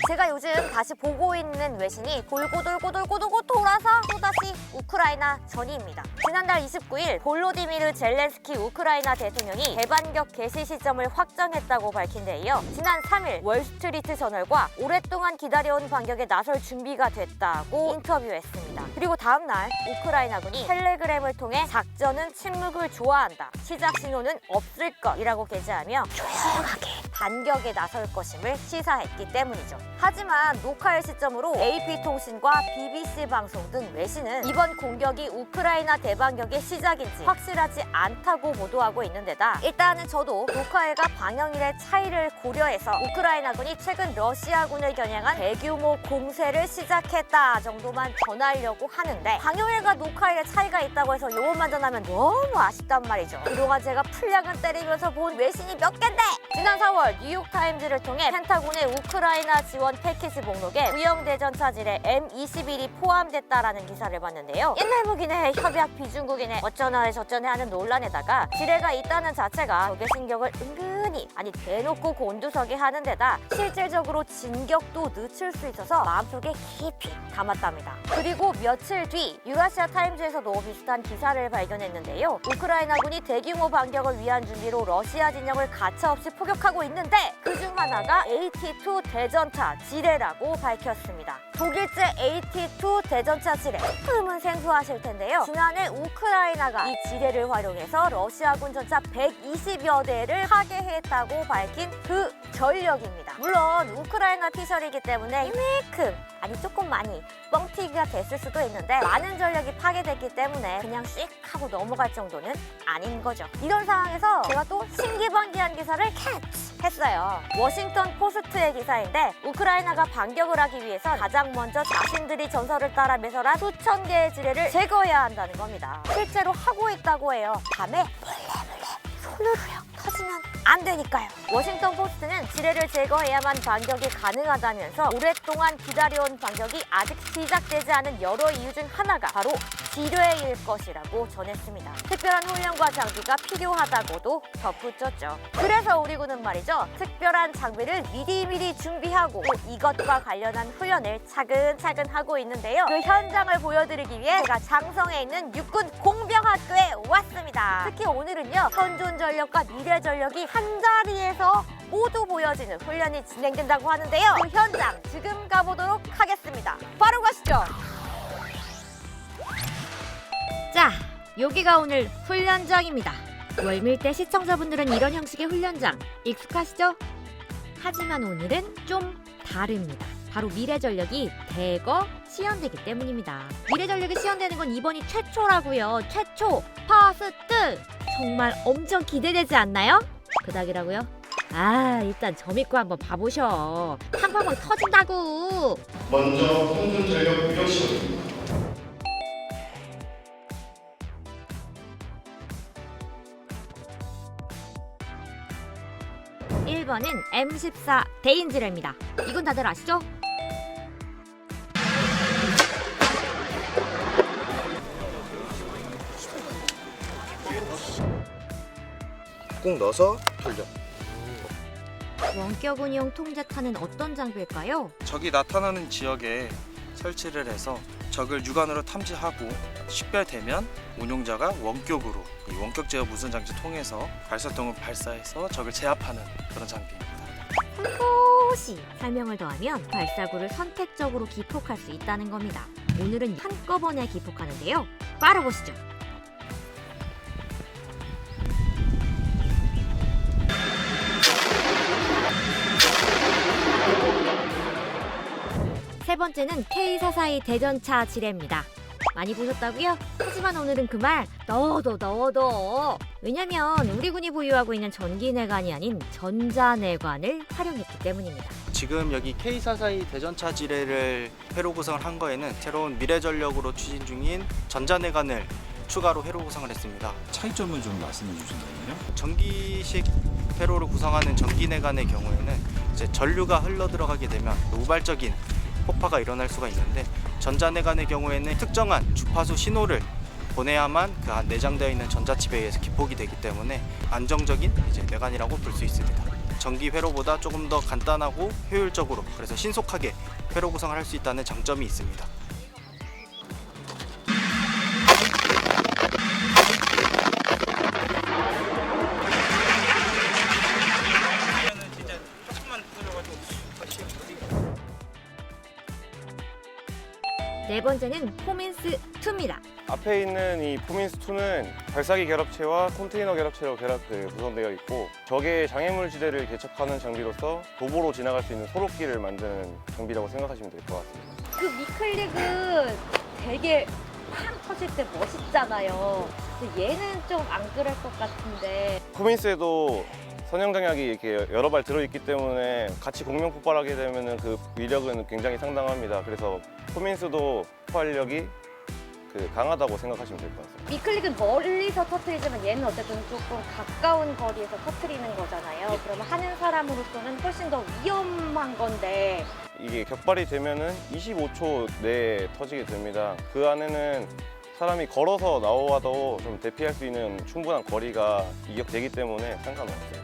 제가 요즘 다시 보고 있는 외신이 돌고 돌아서 또다시 우크라이나 전이입니다. 지난달 29일 볼로디미르 젤렌스키 우크라이나 대통령이 대반격 개시 시점을 확정했다고 밝힌 데 이어 지난 3일 월스트리트 저널과 오랫동안 기다려온 반격에 나설 준비가 됐다고 인터뷰했습니다. 그리고 다음 날 우크라이나군이 텔레그램을 통해 작전은 침묵을 좋아한다. 시작 신호는 없을 것이라고 게재하며 조용하게 반격에 나설 것임을 시사했기 때문이죠. 하지만 녹화일 시점으로 AP통신과 BBC 방송 등 외신은 이번 공격이 우크라이나 대반격의 시작인지 확실하지 않다고 보도하고 있는 데다 일단은 저도 녹화일과 방영일의 차이를 고려해서 우크라이나군이 최근 러시아군을 겨냥한 대규모 공세를 시작했다 정도만 전하려고 하는데 방영일과 녹화일의 차이가 있다고 해서 요것만 전하면 너무 아쉽단 말이죠. 그동안 제가 풀량은 때리면서 본 외신이 몇 갠데! 지난 4월 뉴욕타임즈를 통해 펜타곤의 우크라이나 지원 패키지 목록에 구형대전차 지뢰 M21이 포함됐다라는 기사를 봤는데요. 옛날 무기네, 협약 비중국이네, 어쩌나 저쩌네 하는 논란에다가 지뢰가 있다는 자체가 적의 신경을 은근히, 아니 대놓고 곤두서게 하는 데다 실질적으로 진격도 늦출 수 있어서 마음속에 깊이 담았답니다. 그리고 며칠 뒤 유라시아 타임즈에서도 비슷한 기사를 발견했는데요. 우크라이나군이 대규모 반격을 위한 준비로 러시아 진영을 가차없이 포격하고 있는데 그중 하나가 AT-2 대전차 지뢰라고 밝혔습니다. 독일제 AT-2 대전차 지뢰, 조금은 생소하실 텐데요. 지난해 우크라이나가 이 지뢰를 활용해서 러시아군 전차 120여 대를 파괴했다고 밝힌 그 전력입니다. 물론 우크라이나 피셜이기 때문에 이만큼, 아니 조금 많이 뻥튀기가 됐을 수도 있는데 많은 전력이 파괴됐기 때문에 그냥 씩 하고 넘어갈 정도는 아닌 거죠. 이런 상황에서 제가 또 신기반기한 기사를 캐치했어요. 워싱턴 포스트의 기사인데 우크라이나가 반격을 하기 위해서 가장 먼저 자신들이 전설을 따라 매설한 수천 개의 지뢰를 제거해야 한다는 겁니다. 실제로 하고 있다고 해요. 밤에 몰래 손으로요. 터지면 안 되니까요. 워싱턴 포스트는 지뢰를 제거해야만 반격이 가능하다면서 오랫동안 기다려온 반격이 아직 시작되지 않은 여러 이유 중 하나가 바로 지뢰일 것이라고 전했습니다. 특별한 훈련과 장비가 필요하다고도 덧붙였죠. 그래서 우리 군은 말이죠. 특별한 장비를 미리미리 준비하고 이것과 관련한 훈련을 차근차근 하고 있는데요. 그 현장을 보여드리기 위해 제가 장성에 있는 육군 공병학교에 왔습니다. 특히 오늘은요. 현존 전력과 미래 전력이 한 자리에서 모두 보여지는 훈련이 진행된다고 하는데요. 그 현장 지금 가보도록 하겠습니다. 바로 가시죠. 자, 여기가 오늘 훈련장입니다. 월밀대 시청자분들은 이런 형식의 훈련장 익숙하시죠? 하지만 오늘은 좀 다릅니다. 바로 미래전력이 대거 시연되기 때문입니다. 미래전력이 시연되는 건 이번이 최초라고요. 최초! 퍼스트! 정말 엄청 기대되지 않나요? 그 닭이라고요? 아, 일단 저 믿고 한번 봐보셔. 한 방울 터진다고! 먼저 평균 전력 유격 시험입니다. 1번은 M14 대인지뢰입니다. 이건 다들 아시죠? 꾹 넣어서 돌려. 원격 운용 통제탄은 어떤 장비일까요? 적이 나타나는 지역에 설치를 해서 적을 육안으로 탐지하고 식별되면 운용자가 원격으로 원격 제어 무선 장치 통해서 발사통을 발사해서 적을 제압하는 그런 장비입니다. 살포시 설명을 더하면 발사구를 선택적으로 기폭할 수 있다는 겁니다. 오늘은 한꺼번에 기폭하는데요. 바로 보시죠. 세 번째는 K442 대전차 지뢰입니다. 많이 보셨다고요? 하지만 오늘은 그 말 넣어도 왜냐면 우리 군이 보유하고 있는 전기내관이 아닌 전자내관을 활용했기 때문입니다. 지금 여기 K44 대전차 지뢰를 회로 구성을 한 거에는 새로운 미래전력으로 추진 중인 전자내관을 추가로 회로 구성을 했습니다. 차이점을 좀 말씀해 주신다면요? 전기식 회로를 구성하는 전기내관의 경우에는 이제 전류가 흘러 들어가게 되면 우발적인 폭파가 일어날 수가 있는데, 전자내관의 경우에는 특정한 주파수 신호를 보내야만 그 안 내장되어 있는 전자칩에 의해서 기폭이 되기 때문에 안정적인 이제 내관이라고 볼 수 있습니다. 전기 회로보다 조금 더 간단하고 효율적으로, 그래서 신속하게 회로 구성을 할 수 있다는 장점이 있습니다. 네 번째는 포민스 2입니다. 앞에 있는 이 포민스2는 발사기 결합체와 컨테이너 결합체로 구성되어 있고, 적의 장애물 지대를 개척하는 장비로서 도보로 지나갈 수 있는 소록길을 만드는 장비라고 생각하시면 될 것 같습니다. 그 미클릭은 되게 팡 터질 때 멋있잖아요. 근데 얘는 좀 안 그럴 것 같은데. 포민스에도 선형장약이 이렇게 여러 발 들어있기 때문에 같이 공명 폭발하게 되면 그 위력은 굉장히 상당합니다. 그래서 포민스도 폭발력이 강하다고 생각하시면 될 것 같습니다. 미클릭은 멀리서 터트리지만 얘는 어쨌든 조금 가까운 거리에서 터트리는 거잖아요. 그러면 하는 사람으로서는 훨씬 더 위험한 건데. 이게 격발이 되면은 25초 내에 터지게 됩니다. 그 안에는 사람이 걸어서 나와도 좀 대피할 수 있는 충분한 거리가 이격되기 때문에 상관없어요.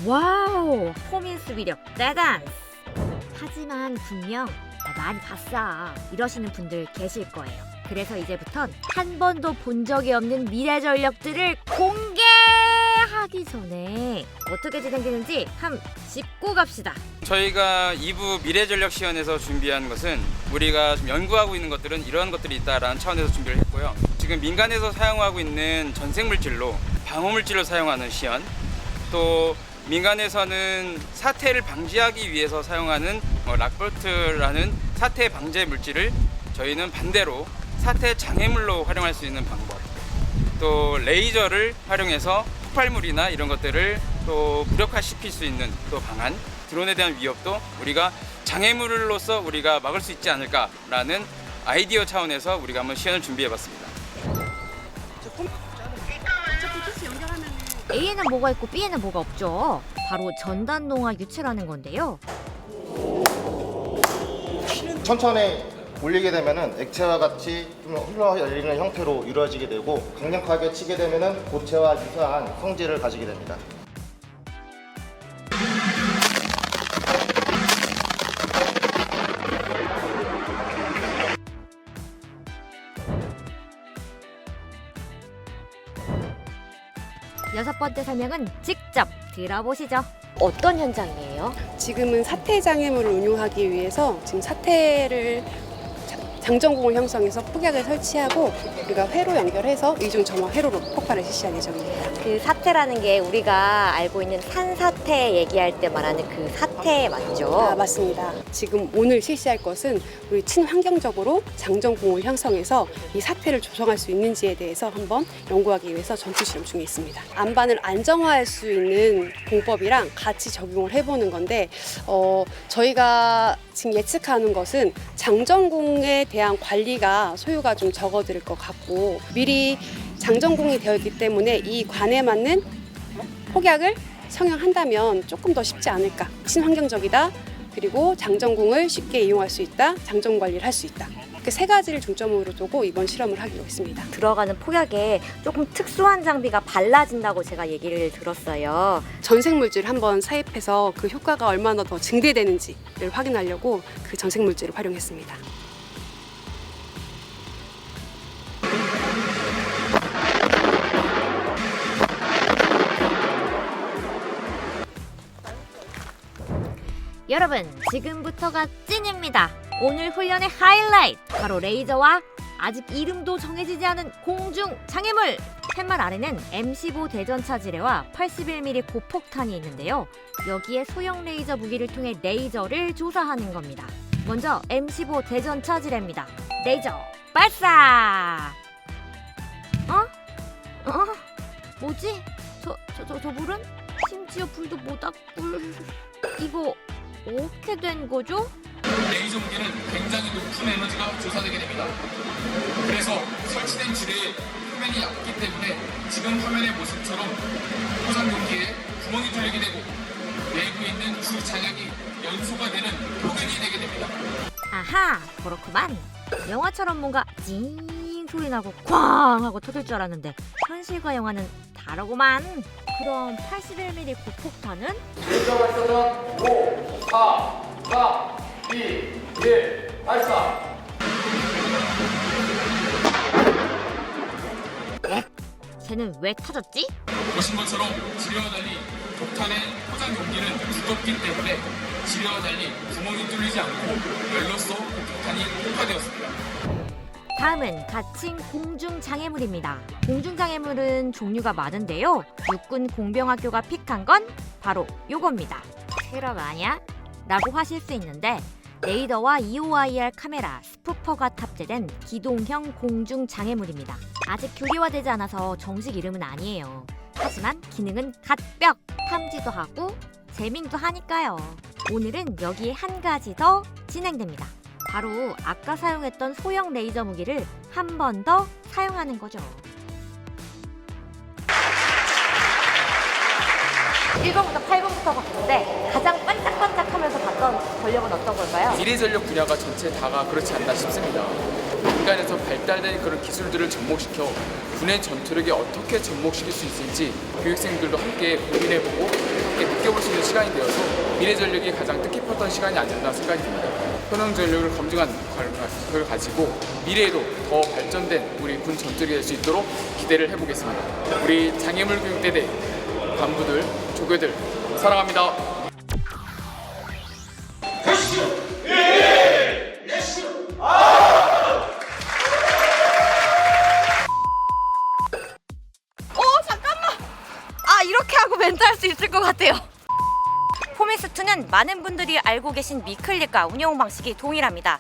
와우, 포민스 위력 대단스. 하지만 분명 많이 봤어 이러시는 분들 계실 거예요. 그래서 이제부턴 한 번도 본 적이 없는 미래 전력들을 공개하기 전에 어떻게 진행되는지 한번 짚고 갑시다. 저희가 2부 미래전력 시연에서 준비한 것은 우리가 좀 연구하고 있는 것들은 이러한 것들이 있다라는 차원에서 준비를 했고요. 지금 민간에서 사용하고 있는 전생물질로 방호물질로 사용하는 시연, 또 민간에서는 사태를 방지하기 위해서 사용하는 락볼트라는 사태 방제 물질을 저희는 반대로 사태 장애물로 활용할 수 있는 방법, 또 레이저를 활용해서 폭발물이나 이런 것들을 또 무력화시킬 수 있는 또 방안, 드론에 대한 위협도 우리가 장애물로서 우리가 막을 수 있지 않을까라는 아이디어 차원에서 우리가 한번 시연을 준비해봤습니다. A에는 뭐가 있고 B에는 뭐가 없죠. 바로 전단농화 유체라는 건데요. 천천히 올리게 되면은 액체와 같이 좀 흘러 열리는 형태로 이루어지게 되고, 강력하게 치게 되면은 고체와 유사한 성질을 가지게 됩니다. 여섯 번째 설명은 직접 들어보시죠. 어떤 현장이에요? 지금은 사태 장애물을 운용하기 위해서 지금 사태를 장전공을 형성해서 폭약을 설치하고 우리가 회로 연결해서 이중 점화 회로로 폭발을 실시할 예정입니다. 그 사태라는 게 우리가 알고 있는 산사태 얘기할 때 말하는 그 사태 맞죠? 아, 맞습니다. 지금 오늘 실시할 것은 우리 친환경적으로 장전공을 형성해서 이 사태를 조성할 수 있는지에 대해서 한번 연구하기 위해서 전투 실험 중에 있습니다. 안반을 안정화할 수 있는 공법이랑 같이 적용을 해보는 건데, 저희가 지금 예측하는 것은 장전공에 대한 관리가 소요가 좀 적어들 것 같고, 미리 장전공이 되어 있기 때문에 이 관에 맞는 폭약을 성형한다면 조금 더 쉽지 않을까. 친환경적이다, 그리고 장전공을 쉽게 이용할 수 있다, 장전 관리를 할 수 있다. 이렇게 세 가지를 중점으로 두고 이번 실험을 하기로 했습니다. 들어가는 폭약에 조금 특수한 장비가 발라진다고 제가 얘기를 들었어요. 전생물질을 한번 사입해서 그 효과가 얼마나 더 증대되는지를 확인하려고 그 전생물질을 활용했습니다. 여러분, 지금부터가 찐입니다. 오늘 훈련의 하이라이트, 바로 레이저와 아직 이름도 정해지지 않은 공중 장애물 팻말 아래는 M15 대전차 지뢰와 81mm 고폭탄이 있는데요. 여기에 소형 레이저 무기를 통해 레이저를 조사하는 겁니다. 먼저 M15 대전차 지뢰입니다. 레이저 발사! 뭐지? 저 불은? 심지어 불도 모닥불. 이거 어떻게 된 거죠? 레이저 무게는 굉장히 높은 에너지가 조사되게 됩니다. 그래서 설치된 지뢰의 표면이 얇기 때문에 지금 화면의 모습처럼 포장 용기에 구멍이 뚫리게 되고 내부에 있는 주 장약이 연소가 되는 표면이 되게 됩니다. 아하, 그렇구만. 영화처럼 뭔가 징 소리 나고 쾅 하고 터질 줄 알았는데 현실과 영화는 다르구만. 그럼 81mm 고폭탄은? 쟤는 왜 터졌지? 보신 것처럼 지뢰와 달리 폭탄의 포장 용기는 두껍기 때문에 지뢰와 달리 구멍이 뚫리지 않고 열로써 폭탄이 폭파되었습니다. 다음은 갇힌 공중장애물입니다. 공중장애물은 종류가 많은데요. 육군 공병학교가 픽한 건 바로 요겁니다. 실험 아니야? 라고 하실 수 있는데 레이더와 EOIR 카메라, 스푸퍼가 탑재된 기동형 공중장애물입니다. 아직 교리화되지 않아서 정식 이름은 아니에요. 하지만 기능은 갓벽! 탐지도 하고 재밍도 하니까요. 오늘은 여기에 한 가지 더 진행됩니다. 바로 아까 사용했던 소형 레이저 무기를 한 번 더 사용하는 거죠. 1번부터 8번부터 봤는데 가장 반짝반짝하면서 봤던 전력은 어떤 걸까요? 미래 전력 분야가 전체 다가 그렇지 않나 싶습니다. 민간에서 발달된 그런 기술들을 접목시켜 군의 전투력에 어떻게 접목시킬 수 있을지 교육생들도 함께 고민해보고 함께 느껴볼 수 있는 시간이 되어서 미래 전력이 가장 뜻깊었던 시간이 아니었나 생각이 듭니다. 현황 전력을 검증한 걸 가지고 미래에도 더 발전된 우리 군 전투력이 될 수 있도록 기대를 해보겠습니다. 우리 장애물 교육대대 간부들, 조교들 사랑합니다. 이렇게 하고 멘트 할 수 있을 것 같아요. 포미스2는 많은 분들이 알고 계신 미클립과 운영 방식이 동일합니다.